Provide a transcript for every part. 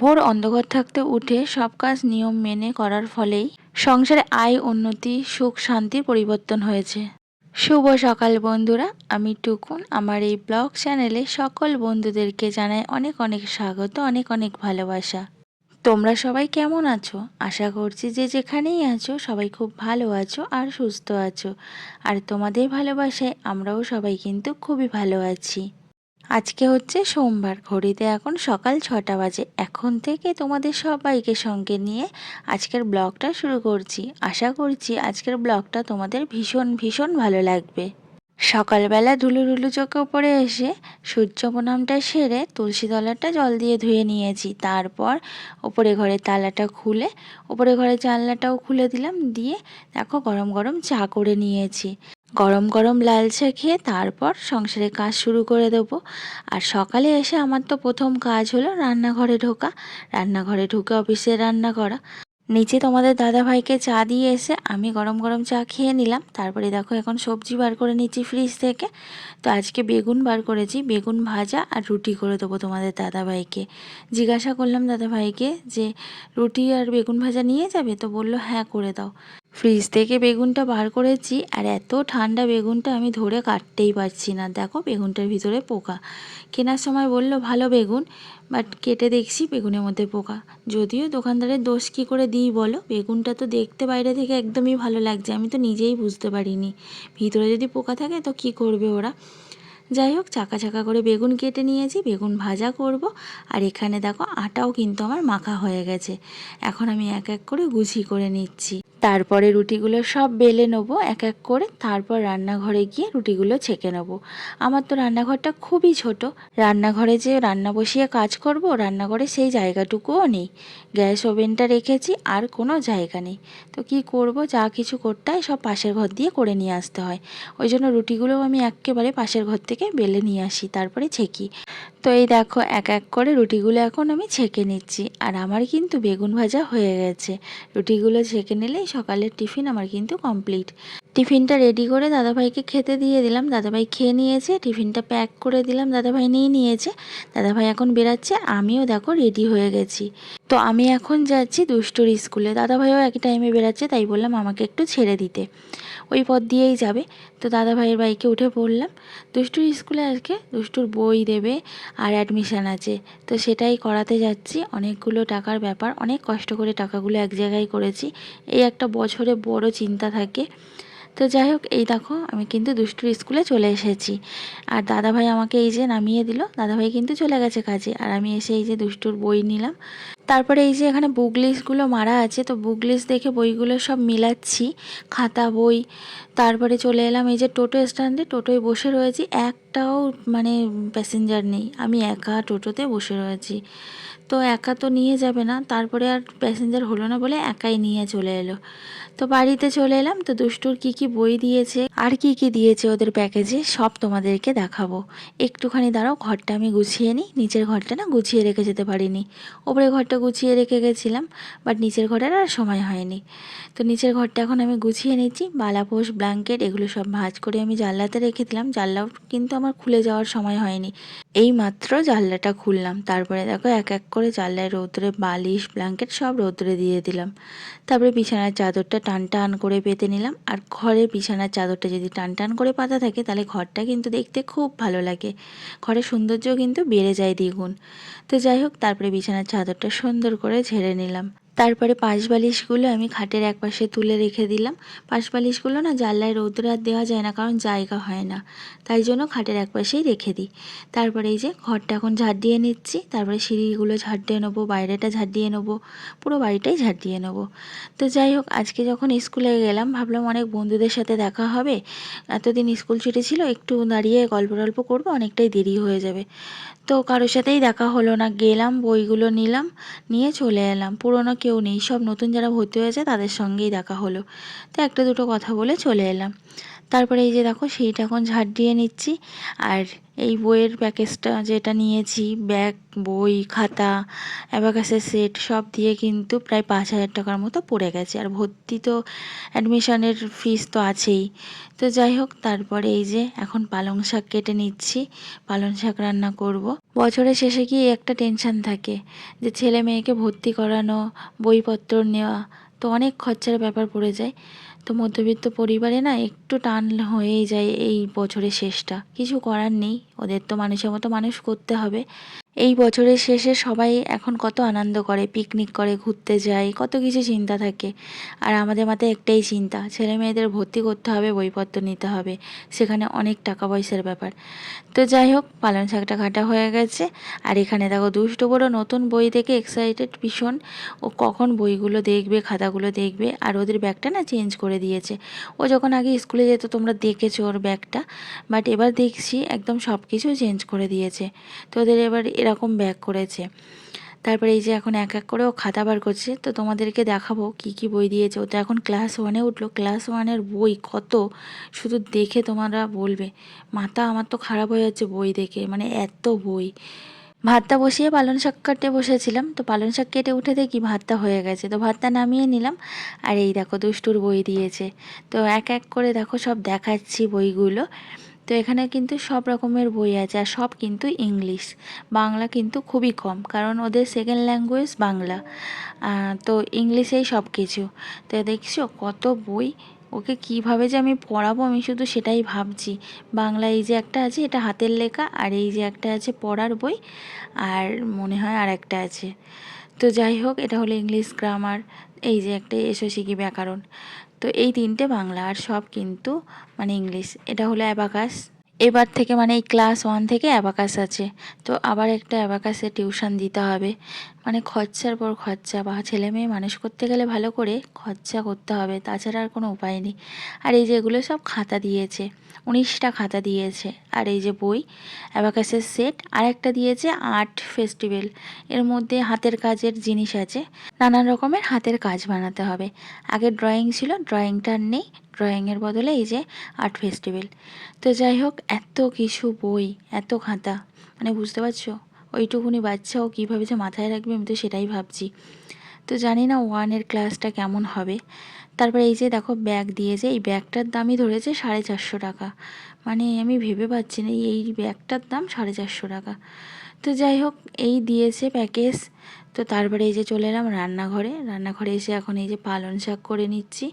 ভোর অন্ধকার থাকতে উঠে সব কাজ নিয়ম মেনে করার ফলেই সংসারে আয়, উন্নতি, সুখ, শান্তির পরিবর্তন হয়েছে। শুভ সকাল বন্ধুরা, আমি টুকুন। আমার এই ব্লগ চ্যানেলে সকল বন্ধুদেরকে জানাই অনেক অনেক স্বাগত, অনেক অনেক ভালোবাসা। তোমরা সবাই কেমন আছো? আশা করছি যে যেখানেই আছো সবাই খুব ভালো আছো আর সুস্থ আছো। আর তোমাদের ভালোবাসায় আমরাও সবাই কিন্তু খুবই ভালো আছি। আজকে হচ্ছে সোমবার, ঘড়িতে এখন সকাল 6টা বাজে। এখন থেকে তোমাদের সবাইকে সঙ্গে নিয়ে আজকের ব্লগটা শুরু করছি। আশা করছি আজকের ব্লগটা তোমাদের ভীষণ ভীষণ ভালো লাগবে। সকালবেলা ঢুলু ঢুলু চোখে উপরে এসে সূর্য প্রণামটা সেরে তুলসী তলাটা জল দিয়ে ধুয়ে নিয়েছি। তারপর ওপরে ঘরের তালাটা খুলে ওপরে ঘরের জানলাটাও খুলে দিলাম, দিয়ে দেখো গরম গরম চা করে নিয়েছি। গরম গরম লাল চা খেয়ে তারপর সংসারের কাজ শুরু করে দেবো। আর সকালে এসে আমার তো প্রথম কাজ হলো রান্নাঘরে ঢোকা, রান্নাঘরে ঢুকে অফিসে রান্না করা। নিচে তোমাদের দাদা ভাইকে চা দিয়ে এসে আমি গরম গরম চা খেয়ে নিলাম। তারপরে দেখো এখন সবজি বার করে নিচ্ছি ফ্রিজ থেকে। তো আজকে বেগুন বার করেছি, বেগুন ভাজা আর রুটি করে দেবো তোমাদের দাদা ভাইকে। জিজ্ঞাসা করলাম দাদা ভাইকে যে রুটি আর বেগুন ভাজা নিয়ে যাবে, তো বললো হ্যাঁ করে দাও। ফ্রিজ থেকে বেগুনটা বার করেছি, আর এত ঠান্ডা বেগুনটা আমি ধরে কাটতেই পারছি না। দেখো বেগুনটার ভিতরে পোকা। কেনার সময় বললো ভালো বেগুন, বাট কেটে দেখছি বেগুনের মধ্যে পোকা। যদিও দোকানদারের দোষ কী করে দিই বলো, বেগুনটা তো দেখতে বাইরে থেকে একদমই ভালো লাগছে, আমি তো নিজেই বুঝতে পারিনি ভিতরে যদি পোকা থাকে তো কি করবে ওরা। যাই হোক, চাকা চাকা করে বেগুন কেটে নিয়েছি, বেগুন ভাজা করব। আর এখানে দেখো আটাও কিন্তু আমার মাখা হয়ে গেছে। এখন আমি এক এক করে গুছি করে নিচ্ছি। তারপরে রুটিগুলো সব বেলে নেবো এক এক করে। তারপর রান্নাঘরে গিয়ে রুটিগুলো ছেঁকে নেবো। আমার তো রান্নাঘরটা খুবই ছোট, রান্নাঘরে যে রান্না বসিয়ে কাজ করব, রান্নাঘরে সেই জায়গাটুকুও নেই। গ্যাস ওভেনটা রেখেছি, আর কোনো জায়গা নেই। তো কি করব, যা কিছু করতে হয় সব পাশের ঘর দিয়ে করে নিয়ে আসতে হয়। ওই জন্য রুটিগুলোও আমি একেবারে পাশের ঘর থেকে বেলে নিয়ে আসি, তারপরে ছেঁকি। তো এই দেখো এক এক করে রুটিগুলো এখন আমি ছেঁকে নিচ্ছি। আর আমার কিন্তু বেগুন ভাজা হয়ে গেছে। রুটিগুলো ছেঁকে নিলেই সকালের টিফিন আমার কিন্তু কমপ্লিট। টিফিনটা রেডি করে দাদাভাইকে খেতে দিয়ে দিলাম, দাদাভাই খেয়ে নিয়েছে। টিফিনটা প্যাক করে দিলাম, দাদাভাই নিয়ে নিয়েছে। দাদাভাই এখন বেরাচ্ছে, আমিও দেখো রেডি হয়ে গেছি। তো আমি এখন যাচ্ছি দুষ্টুর স্কুলে। দাদাভাইও একই টাইমে বেরাচ্ছে, তাই বললাম আমাকে একটু ছেড়ে দিতে। ওই পথ দিয়েই যাবে। তো দাদাভাইয়ের বাইকে উঠে পড়লাম। দুষ্টুর স্কুলে আজকে দুষ্টুর বই দেবে আর অ্যাডমিশান আছে, তো সেটাই করাতে যাচ্ছি। অনেকগুলো টাকার ব্যাপার, অনেক কষ্ট করে টাকাগুলো এক জায়গায় করেছি। এই একটা বছরে বড় চিন্তা থাকে। তো যাই হোক, এই দেখো আমি কিন্তু দুষ্টুর স্কুলে চলে এসেছি। আর দাদাভাই আমাকে এই যে নামিয়ে দিল। দাদাভাই কিন্তু চলে গেছে কাজে, আর আমি এসে এই যে দুষ্টুর বই নিলাম। তারপরে এই যে এখানে বুক লিস্টগুলো মারা আছে, তো বুক লিস্ট দেখে বইগুলো সব মিলাচ্ছি, খাতা বই। তারপরে চলে এলাম এই যে টোটো স্ট্যান্ডে। টোটোয় বসে রয়েছি, একটাও মানে প্যাসেঞ্জার নেই, আমি একা টোটোতে বসে রয়েছি। তো একা তো নিয়ে যাবে না, তারপরে আর প্যাসেঞ্জার হলো না বলে একাই নিয়ে চলে এলো। তো বাড়িতে চলে এলাম। তো দুষ্টুর কি কি বই দিয়েছে আর কি কি দিয়েছে ওদের প্যাকেজে সব তোমাদেরকে দেখাবো। একটুখানি দাঁড়াও, ঘরটা আমি গুছিয়ে নিই। নিচের ঘরটা না গুছিয়ে রেখে যেতে পারিনি, ওপরের ঘরটা গুছিয়ে রেখে গেছিলাম, বাট নিচের ঘরের আর সময় হয়নি। তো নিচের ঘরটা এখন আমি গুছিয়ে নিচ্ছি। বালাপোষ, ব্ল্যাঙ্কেট এগুলো সব ভাঁজ করে আমি জানলাতে রেখে দিলাম। জানলাও কিন্তু আমার খুলে যাওয়ার সময় হয়নি, এই মাত্র জানলাটা খুললাম। তারপরে দেখো এক এক করে জানলায় রৌদ্রে বালিশ, ব্ল্যাঙ্কেট সব রৌদ্রে দিয়ে দিলাম। তারপরে বিছানার চাদরটা টান টান করে পেতে নিলাম। আর ঘরের বিছানার চাদরটা যদি টান টান করে পাতা থাকে তাহলে ঘরটা কিন্তু দেখতে খুব ভালো লাগে, ঘরের সৌন্দর্য কিন্তু বেড়ে যায় দ্বিগুণ। তো যাই হোক, তারপরে বিছানার চাদরটা সুন্দর করে ঝেড়ে নিলাম। তারপরে পাশ বালিশগুলো আমি খাটের একপাশে তুলে রেখে দিলাম। পাশ বালিশগুলো না জানলায় রৌদ্র আর দেওয়া যায় না, কারণ জায়গা হয় না, তাই জন্য খাটের একপাশেই রেখে দিই। তারপরে এই যে ঘরটা এখন ঝাড় দিয়ে নিচ্ছি, তারপরে সিঁড়িগুলো ঝাড় দিয়ে নেবো, বাইরেটা ঝাড় দিয়ে নেবো, পুরো বাড়িটাই ঝাড় দিয়ে নেবো। তো যাই হোক, আজকে যখন স্কুলে গেলাম ভাবলাম অনেক বন্ধুদের সাথে দেখা হবে, এতদিন স্কুল ছুটি ছিল, একটু দাঁড়িয়ে গল্প টল্প করবো, অনেকটাই দেরি হয়ে যাবে। তো কারোর সাথেই দেখা হলো না, গেলাম বইগুলো নিলাম, নিয়ে চলে এলাম। পুরনো কেউ নেই, সব নতুন যারা ভর্তি হয়েছে তাদের সঙ্গেই দেখা হলো। তো একটা দুটো কথা বলে চলে এলাম। তারপরে এই যে দেখো সেইটা এখন ঝাড় দিয়ে নিচ্ছি। আর এই বইয়ের প্যাকেজটা যেটা নিয়েছি, ব্যাগ, বই, খাতা, অ্যাবাকাসের সেট সব দিয়ে কিন্তু প্রায় 5,000 টাকার মতো পড়ে গেছে। আর ভর্তি তো অ্যাডমিশনের ফিস তো আছেই। তো যাই হোক, তারপরে এই যে এখন পালং শাক কেটে নিচ্ছি, পালং শাক রান্না করব। বছরের শেষে কি একটা টেনশন থাকে যে ছেলে মেয়েকে ভর্তি করানো, বইপত্র নেওয়া, তো অনেক খরচার ব্যাপার পড়ে যায়। তো মধ্যবিত্ত পরিবারে না একটু টান হয়েই যায় এই বছরের শেষটা, কিছু করার নেই, ওদের তো মানুষের মতো মানুষ করতে হবে। এই বছরের শেষে সবাই এখন কত আনন্দ করে, পিকনিক করে, ঘুরতে যায়, কত কিছু চিন্তা থাকে। আর আমাদের মাথায় একটাই চিন্তা, ছেলে মেয়েদের ভর্তি করতে হবে, বইপত্র নিতে হবে, সেখানে অনেক টাকা পয়সার ব্যাপার। তো যাই হোক, পালং শাকটা কাটা হয়ে গেছে। আর এখানে দেখো দুষ্টু বড় নতুন বই দেখে এক্সাইটেড ভীষণ, ও কখন বইগুলো দেখবে, খাতাগুলো দেখবে। আর ওদের ব্যাগটা না চেঞ্জ করে দিয়েছে। ও যখন আগে স্কুলে যেত তোমরা দেখেছো ওর ব্যাগটা, বাট এবার দেখছি একদম সব কিছু চেঞ্জ করে দিয়েছে। তো ওদের এবার এরকম ব্যাগ করেছে। তারপরে এই যে এখন এক এক করে ও খাতা বার করছে, তো তোমাদেরকে দেখাবো কি কি বই দিয়েছে। ও তো এখন ক্লাস 1-এ উঠলো, ক্লাস 1-এর বই কত, শুধু দেখে তোমরা বলবে, মাথা আমার তো খারাপ হয়ে যাচ্ছে বই দেখে, মানে এত বই। ভাতটা বসিয়ে পালং শাক কাটতে বসেছিলাম, তো পালং শাক কেটে উঠে দেখি ভাতটা হয়ে গেছে, তো ভাতটা নামিয়ে নিলাম। আর এই দেখো দুষ্টুর বই দিয়েছে। তো এক এক করে দেখো সব দেখাচ্ছি বইগুলো। তো এখানে কিন্তু সব রকমের বই আছে, আর সব কিন্তু ইংলিশ, বাংলা কিন্তু খুবই কম, কারণ ওদের সেকেন্ড ল্যাঙ্গুয়েজ বাংলা। তো ইংলিশেই সব কিছু। তো দেখছো কত বই, ওকে কিভাবে যে আমি পড়াবো আমি শুধু সেটাই ভাবছি। বাংলা এই যে একটা আছে, এটা হাতের লেখা, আর এই যে একটা আছে পড়ার বই, আর মনে হয় আর একটা আছে। তো যাই হোক, এটা হলো ইংলিশ গ্রামার, এই যে একটা এসো শিখি ব্যাকরণ। তো এই তিনটে বাংলা, আর সব কিন্তু মানে ইংলিশ। এটা হলো অ্যাবাকাস, এবার থেকে মানে এই ক্লাস 1 থেকে অ্যাবাকাস আছে। তো আবার একটা অ্যাবাকাসে টিউশন দিতে হবে, মানে খরচার পর খরচা, বা ছেলে মেয়ে মানুষ করতে গেলে ভালো করে খরচা করতে হবে, তাছাড়া আর কোনো উপায় নেই। আর এই যে এগুলো সব খাতা দিয়েছে, 19টা খাতা দিয়েছে। আর এই যে বই, অ্যাবাকাসের সেট, আর একটা দিয়েছে আর্ট ফেস্টিভ্যাল, এর মধ্যে হাতের কাজের জিনিস আছে, নানান রকমের হাতের কাজ বানাতে হবে। আগে ড্রয়িং ছিল, ড্রয়িংটা আর নেই, ড্রয়িংয়ের বদলে এই যে আর্ট ফেস্টিভ্যাল। তো যাই হোক, এত কিছু বই, এত খাতা, মানে বুঝতে পারছো ওইটুকুনি বাচ্চাও কীভাবে যে মাথায় রাখবে, আমি তো সেটাই ভাবছি। তো জানি না 1-এর ক্লাসটা কেমন হবে। তারপরে এই যে দেখো ব্যাগ দিয়েছে, এই ব্যাগটার দামই ধরেছে 450 টাকা, মানে আমি ভেবে পাচ্ছি না এই ব্যাগটার দাম 450 টাকা। তো যাই হোক, এই দিয়েছে প্যাকেজ। তো তারপরে এই যে চলে এলাম রান্নাঘরে, রান্নাঘরে এসে এখন এই যে পালং শাক করে নিচ্ছি।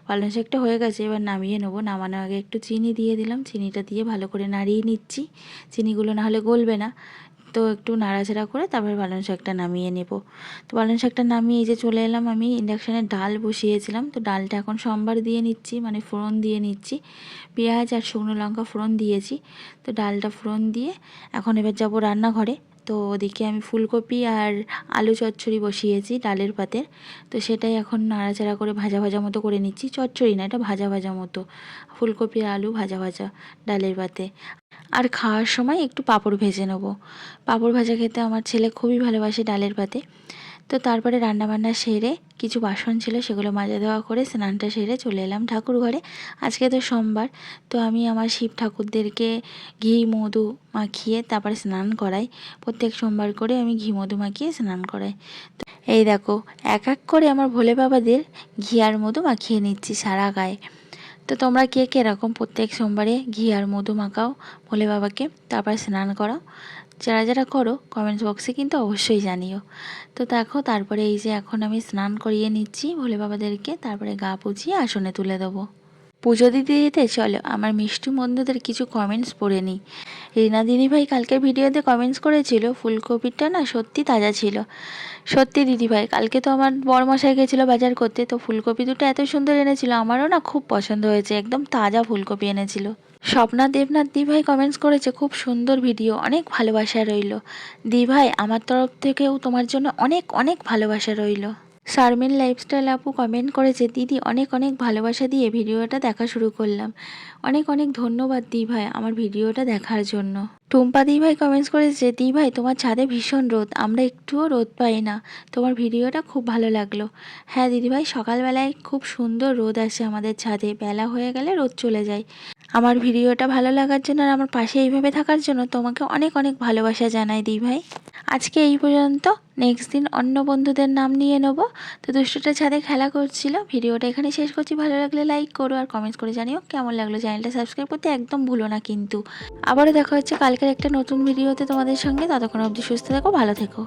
পালং শাকটা হয়ে গেছে, এবার নামিয়ে নেবো। নামানোর আগে একটু চিনি দিয়ে দিলাম, চিনিটা দিয়ে ভালো করে নাড়িয়ে নিচ্ছি, চিনিগুলো না হলে গলবে না। তো একটু নাড়াচাড়া করে তারপরে পালং শাকটা নামিয়ে নেব। তো পালং শাকটা নামিয়ে এই যে চলে এলাম, আমি ইন্ডাকশানে ডাল বসিয়েছিলাম, তো ডালটা এখন সম্বার দিয়ে নিচ্ছি, মানে ফোড়ন দিয়ে নিচ্ছি, পেঁয়াজ আর শুকনো লঙ্কা ফোড়ন দিয়েছি। তো ডালটা ফোড়ন দিয়ে এখন এবার যাব রান্নাঘরে। তো ওদিকে আমি ফুলকপি আর আলু চচ্চড়ি বসিয়েছি ডালের পাতে, তো সেটাই এখন নাড়াচাড়া করে ভাজা ভাজা মতো করে নিচ্ছি, চচ্চড়ি না, এটা ভাজা ভাজা মতো, ফুলকপি আর আলু ভাজা ভাজা ডালের পাতে। আর খাওয়ার সময় একটু পাঁপড় ভেজে নেবো, পাঁপড় ভাজা খেতে আমার ছেলে খুবই ভালোবাসে ডালের পাতে। তো তারপরে রান্নাবান্না সেরে কিছু বাসন ছিল সেগুলো মাজা দেওয়া করে স্নানটা সেরে চলে এলাম ঠাকুর ঘরে। আজকে তো সোমবার, তো আমি আমার শিব ঠাকুরদেরকে ঘি মধু মাখিয়ে তারপরে স্নান করাই। প্রত্যেক সোমবার করে আমি ঘি মধু মাখিয়ে স্নান করাই। তো এই দেখো এক এক করে আমার ভোলে বাবাদের ঘি আর মধু মাখিয়ে নিচ্ছি সারা গায়ে। তো তোমরা কে কে এরকম প্রত্যেক সোমবারে ঘি আর মধু মাখাও ভোলে বাবাকে, তারপর স্নান করাও? যারা যারা করো কমেন্টস বক্সে কিন্তু অবশ্যই জানিও। তো দেখো তারপরে এই যে এখন আমি স্নান করিয়ে নিচ্ছি ভোলে বাবাদেরকে, তারপরে গা পুছিয়ে আসনে তুলে দেবো। পুজো দিতে দিতে চলো আমার মিষ্টি বন্ধুদের কিছু কমেন্টস পড়ে নিই। রিনা দিদিভাই কালকের ভিডিওতে কমেন্টস করেছিল ফুলকপিটা না সত্যি তাজা ছিল। সত্যি দিদিভাই, কালকে তো আমার বড়মশাই গেছিলো বাজার করতে, তো ফুলকপি দুটো এত সুন্দর এনেছিল, আমারও না খুব পছন্দ হয়েছে, একদম তাজা ফুলকপি এনেছিল। স্বপ্না দেবনাথ দিভাই কমেন্টস করেছে খুব সুন্দর ভিডিও, অনেক ভালোবাসা রইল। দিভাই আমার তরফ থেকেও তোমার জন্য অনেক অনেক ভালোবাসা রইল। শারমিন লাইফস্টাইল আপু কমেন্ট করেছে দিদি অনেক অনেক ভালোবাসা দিয়ে ভিডিওটা দেখা শুরু করলাম। অনেক অনেক ধন্যবাদ দিভাই আমার ভিডিওটা দেখার জন্য। টুম্পা দিভাই কমেন্টস করেছে দিভাই তোমার ছাদে ভীষণ রোদ, আমরা একটুও রোদ পাই না, তোমার ভিডিওটা খুব ভালো লাগলো। হ্যাঁ দিদিভাই, সকালবেলায় খুব সুন্দর রোদ আসে আমাদের ছাদে, বেলা হয়ে গেলে রোদ চলে যায়। আমার ভিডিওটা ভালো লাগার জন্য আর আমার পাশে এইভাবে থাকার জন্য তোমাকে অনেক অনেক ভালোবাসা জানাই দিভাই। আজকে এই পর্যন্ত, নেক্সট দিন অন্য বন্ধুদের নাম নিয়ে নেবো। তো দুষ্টুটা ছাদে খেলা করছিল। ভিডিওটা এখানে শেষ করছি, ভালো লাগলে লাইক করো আর কমেন্টস করে জানিও কেমন লাগলো। চ্যানেলটা সাবস্ক্রাইব করতে একদম ভুলো না কিন্তু। আবারও দেখা হচ্ছে কালকের একটা নতুন ভিডিওতে তোমাদের সঙ্গে, ততক্ষণ অবধি সুস্থ থেকো, ভালো থেকো।